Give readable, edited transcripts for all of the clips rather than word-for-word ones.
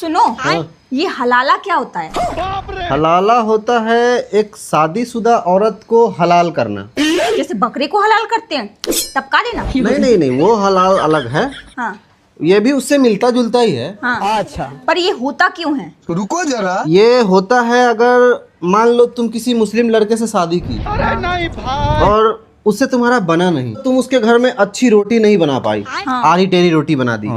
सुनो, हाँ। ये हलाला क्या होता है? हलाला होता है एक शादीशुदा औरत को हलाल करना। जैसे बकरे को हलाल करते हैं तब का देना? नहीं नहीं नहीं, वो हलाल अलग है, हाँ ये भी उससे मिलता जुलता ही है। हाँ। अच्छा, पर ये होता क्यों है? रुको जरा। ये होता है अगर मान लो तुम किसी मुस्लिम लड़के से शादी की और उससे तुम्हारा बना नहीं, तुम उसके घर में अच्छी रोटी नहीं बना पाई, आरी टेरी रोटी बना दी,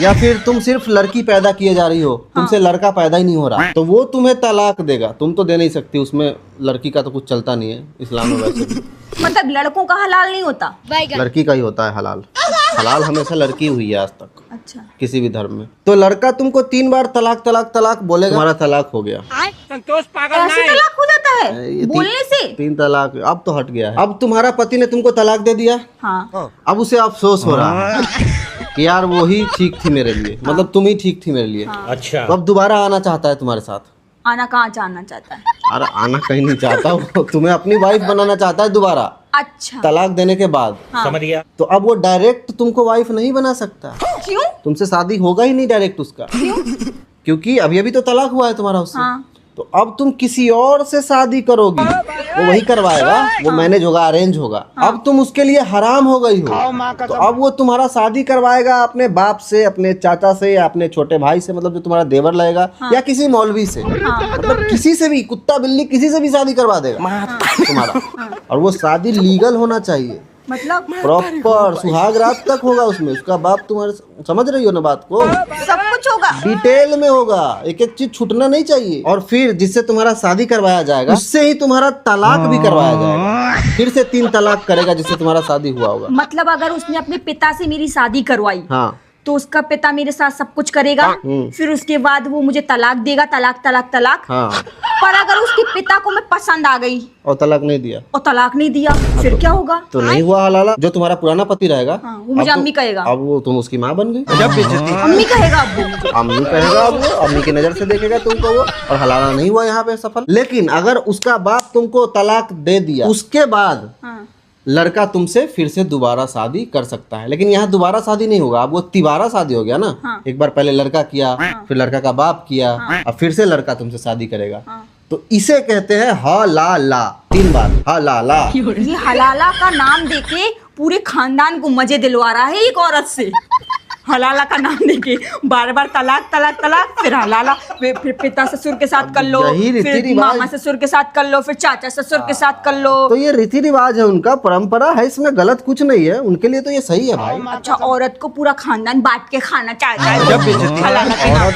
या फिर तुम सिर्फ लड़की पैदा किए जा रही हो, तुमसे लड़का पैदा ही नहीं हो रहा, तो वो तुम्हें तलाक देगा। तुम तो दे नहीं सकती, उसमें लड़की का तो कुछ चलता नहीं है इस्लाम में वैसे भी। मतलब लड़कों का हलाल नहीं होता? लड़की का ही होता है हलाल। हलाल हमेशा लड़की हुई है आज तक अच्छा, किसी भी धर्म में। तो लड़का तुमको 3 बार तलाक तलाक तलाक बोलेगा, तुम्हारा तलाक हो गया। ऐसे तलाक हो जाता है ये बोलने से? 3 तलाक अब तो हट गया है। अब तुम्हारा पति ने तुमको तलाक दे दिया, हाँ। अब उसे अफसोस हो रहा है कि यार वो ही ठीक थी मेरे लिए, मतलब तुम ही ठीक थी मेरे लिए। अच्छा, तो अब दोबारा आना चाहता है तुम्हारे साथ। आना कहाँ जानना चाहता है? अरे आना कहीं नहीं चाहता, वो तुम्हें अपनी वाइफ बनाना चाहता है दोबारा, अच्छा, तलाक देने के बाद। हाँ। समझ गया। तो अब वो डायरेक्ट तुमको वाइफ नहीं बना सकता, क्यों? तुमसे शादी होगा ही नहीं डायरेक्ट उसका, क्योंकि अभी अभी तो तलाक हुआ है तुम्हारा उससे। हाँ। तो अब तुम किसी और से शादी करोगी, वो वही करवाएगा, वो मैनेज होगा, अरेंज होगा। अब तुम उसके लिए हराम हो गई हो, तो अब वो तुम्हारा शादी करवाएगा अपने बाप से, अपने चाचा से, या अपने छोटे भाई से, मतलब जो तुम्हारा देवर लगेगा, या किसी मौलवी से, मतलब किसी से भी, कुत्ता बिल्ली किसी से भी शादी करवा देगा तुम्हारा। और वो शादी लीगल होना चाहिए, मतलब प्रॉपर सुहाग रात तक होगा उसमें। उसका बाप तुम्हारे, समझ रही हो ना बात को, सब कुछ होगा? डिटेल में होगा, एक एक चीज छूटना नहीं चाहिए। और फिर जिससे तुम्हारा शादी करवाया जाएगा उससे ही तुम्हारा तलाक भी करवाया जाएगा, फिर से 3 तलाक करेगा जिससे तुम्हारा शादी हुआ होगा। मतलब अगर उसने अपने पिता से मेरी शादी करवाई, हाँ, तो उसका पिता मेरे साथ सब कुछ करेगा, फिर उसके बाद वो मुझे तलाक देगा, तलाक तलाक तलाक। हाँ, पर अगर उसके पिता को मैं पसंद आ गई और तलाक नहीं दिया और तलाक नहीं दिया, फिर क्या होगा? तो नहीं हुआ हलाला। जो तुम्हारा पुराना पति रहेगा, हाँ, वो मुझे अब अम्मी कहेगा। अब वो तुम उसकी माँ बन गई। अम्मी कहेगा अब वो मुझे। अम्मी कहेगा, अब वो अम्मी की नजर से देखेगा तुमको वो, और हलाला नहीं हुआ यहाँ पे सफल। लेकिन अगर उसका बाप तुमको तलाक दे दिया, उसके बाद हाँ। लड़का तुमसे फिर से दोबारा शादी कर सकता है। लेकिन यहाँ दोबारा शादी नहीं होगा, अब वो तिबारा शादी हो गया ना। हाँ। एक बार पहले लड़का किया, फिर लड़का का बाप किया, और फिर से लड़का तुमसे शादी करेगा। तो इसे कहते हैं हलाला। 3 बार हलाला। ये हलाला का नाम देके पूरे खानदान को मजे दिलवा रहा है एक औरत से। हलाला का नाम देके बार बार तलाक तलाक तलाक, फिर हलाला, फिर पिता ससुर के साथ कर लो, यही रीति फिर रिवाज। मामा ससुर के साथ कर लो, फिर चाचा ससुर के साथ कर लो। तो ये रीति रिवाज है उनका, परंपरा है, इसमें गलत कुछ नहीं है, उनके लिए तो ये सही है भाई। अच्छा, औरत को पूरा खानदान बांट के खाना चाहता है हलाला के नाम।